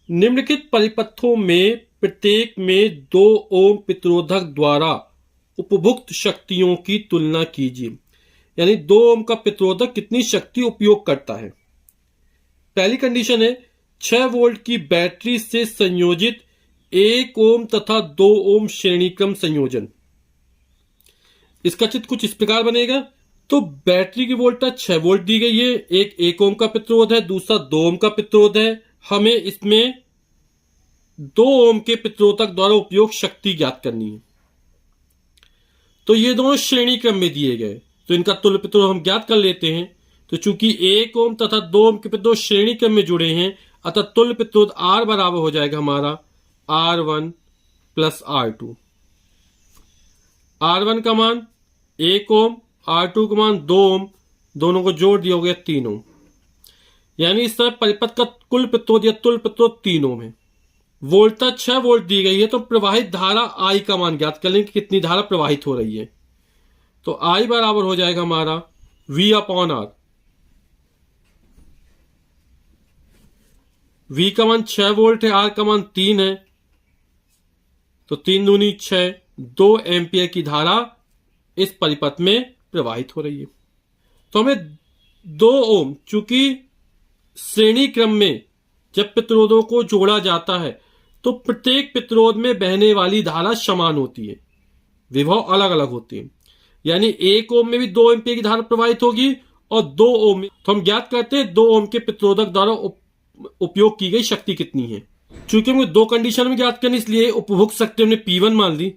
निम्नलिखित परिपथों में प्रत्येक में 2 ओम प्रतिरोधक द्वारा उपभुक्त शक्तियों की तुलना कीजिए। यानी 2 ओम का प्रतिरोधक कितनी शक्ति उपयोग करता है। पहली कंडीशन है 6 वोल्ट की बैटरी से संयोजित 1 ओम तथा 2 ओम श्रेणी क्रम संयोजन। इसका चित्र कुछ इस प्रकार बनेगा। तो बैटरी की वोल्टेज 6 वोल्ट दी गई है, एक 1 ओम का प्रतिरोध है, दूसरा 2 ओम का प्रतिरोध है। हमें इसमें 2 ओम के प्रतिरोधक द्वारा उपयोग शक्ति ज्ञात करनी है। तो ये दोनों श्रेणी क्रम में दिए गए, तो इनका तुल्य प्रतिरोध हम ज्ञात कर लेते हैं। तो चूंकि 1 ओम तथा 2 ओम के प्रतिरोध श्रेणी क्रम में जुड़े हैं, अतः तुल्य प्रतिरोध R बराबर हो जाएगा हमारा R1 प्लस R2। R1 का मान 1 ओम, R2 का मान 2 ओम, दोनों को जोड़ दिया हो गया 3 ओम। यानी इस तरह परिपथ का कुल प्रतिरोध या तुल्य प्रतिरोध 3 ओम है। वोल्टेज 6 वोल्ट दी गई है, तो प्रवाहित धारा I का मान ज्ञात कर लेंगे कितनी धारा प्रवाहित हो रही है। तो I बराबर हो जाएगा हमारा V अपॉन R। V का मान 6 वोल्ट है, R का मान 3 है, तो 3 दूनी 6, 2 एम्पियर की धारा इस परिपथ में प्रवाहित हो रही है। तो हमें 2 ओम, चूंकि श्रेणी क्रम में जब प्रतिरोधों को जोड़ा जाता है तो प्रत्येक प्रतिरोध में बहने वाली धारा समान होती है, विभव अलग अलग होती है। यानी 1 ओम में भी 2 एम्पियर की धारा प्रवाहित होगी और 2 ओम में, तो हम ज्ञात करते हैं 2 ओम के प्रतिरोधक द्वारा उपयोग की गई शक्ति कितनी है। चूंकि हमें 2 कंडीशन में ज्ञात करनी, इसलिए उपभोक्त शक्ति हमने P1 मान ली।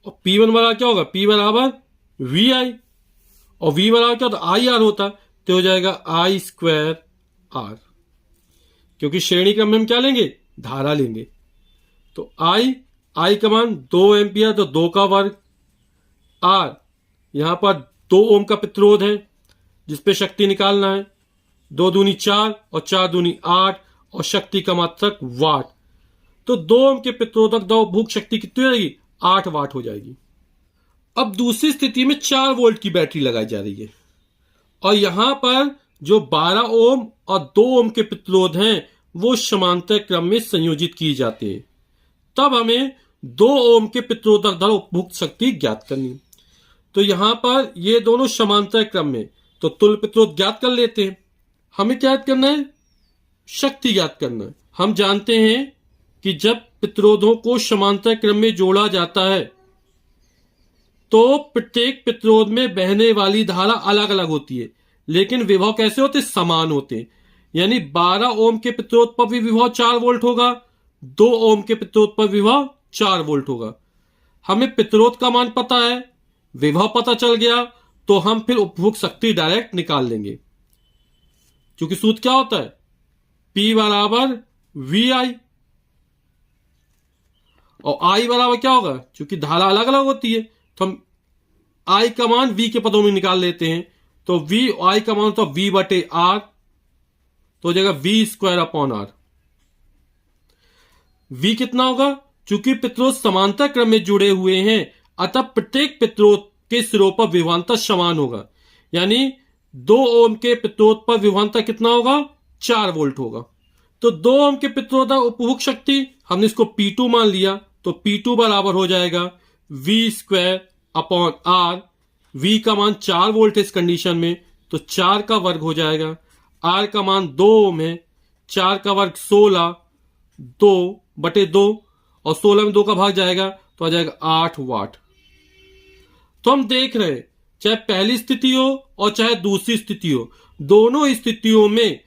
और P1 बराबर क्या होगा, P बराबर VI, और V बराबर क्या होता, IR होता, तो हो जाएगा I स्क्वायर R। क्योंकि श्रेणी क्रम में हम क्या लेंगे, धारा लेंगे। तो I का मान 2 एम्पियर, तो 2 का वर्ग, R यहां पर 2 ओम का प्रतिरोध है जिसपे शक्ति निकालना है, 2 दूनी 4 और 4 दूनी 8, और शक्ति का मात्रक वाट। तो 2 ओम के प्रतिरोधक द्वारा उपभोग शक्ति कितनी हो जाएगी, 8 वाट हो जाएगी। अब दूसरी स्थिति में 4 वोल्ट की बैटरी लगाई जा रही है और यहां पर जो 12 ओम और 2 ओम के प्रतिरोध हैं वो समांतर क्रम में संयोजित किए जाते हैं। तब हमें 2 ओम के प्रतिरोधक द्वारा उपभोक्त शक्ति ज्ञात करनी। तो यहां पर ये दोनों समांतर क्रम में, तो तुल्य प्रतिरोध ज्ञात कर लेते हैं। हमें क्या ज्ञात करना है, शक्ति ज्ञात करना है। हम जानते हैं कि जब प्रतिरोधों को समांतर क्रम में जोड़ा जाता है तो प्रत्येक प्रतिरोध में बहने वाली धारा अलग अलग होती है, लेकिन विभव कैसे होते, समान होते हैं। यानी 12 ओम के प्रतिरोध पर भी विभव 4 वोल्ट होगा, 2 ओम के प्रतिरोध पर विभव 4 वोल्ट होगा। हमें प्रतिरोध का मान पता है, विभव पता चल गया, तो हम फिर उपभोक्त शक्ति डायरेक्ट निकाल लेंगे। क्योंकि सूत्र क्या होता है, P बराबर VI, और I बराबर क्या होगा, क्योंकि धारा अलग अलग होती है तो हम I का मान V के पदों में निकाल लेते हैं। तो I का मान तो V बटे R, तो हो जाएगा V square upon R। V कितना होगा, चूंकि प्रतिरोध समांतर क्रम में जुड़े हुए हैं अतः प्रत्येक प्रतिरोध के सिरों पर विभवांतर समान होगा। यानी 2 ओम के प्रतिरोध पर विभवांतर कितना होगा, 4 वोल्ट होगा। तो 2 ओम के प्रतिरोध उपभोग शक्ति हमने इसको P2 मान लिया, तो P2 बराबर हो जाएगा V square upon R। V का मान 4 वोल्ट है इस कंडीशन में, तो 4 का वर्ग हो जाएगा। R का मान 2 ओम है, 4 का वर्ग 16, 2 बटे 2, और 16 में 2 का भाग जाएगा तो आ जाएगा 8 वाट। तो हम देख रहे हैं चाहे पहली स्थिति हो और चाहे दूसरी स्थिति हो, दोनों स्थितियों में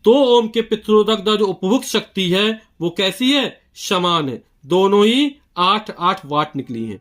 2 ओम के प्रतिरोधक द्वारा जो उपभोक्त शक्ति है वो कैसी है, समान है। दोनों ही 8 वाट निकली है।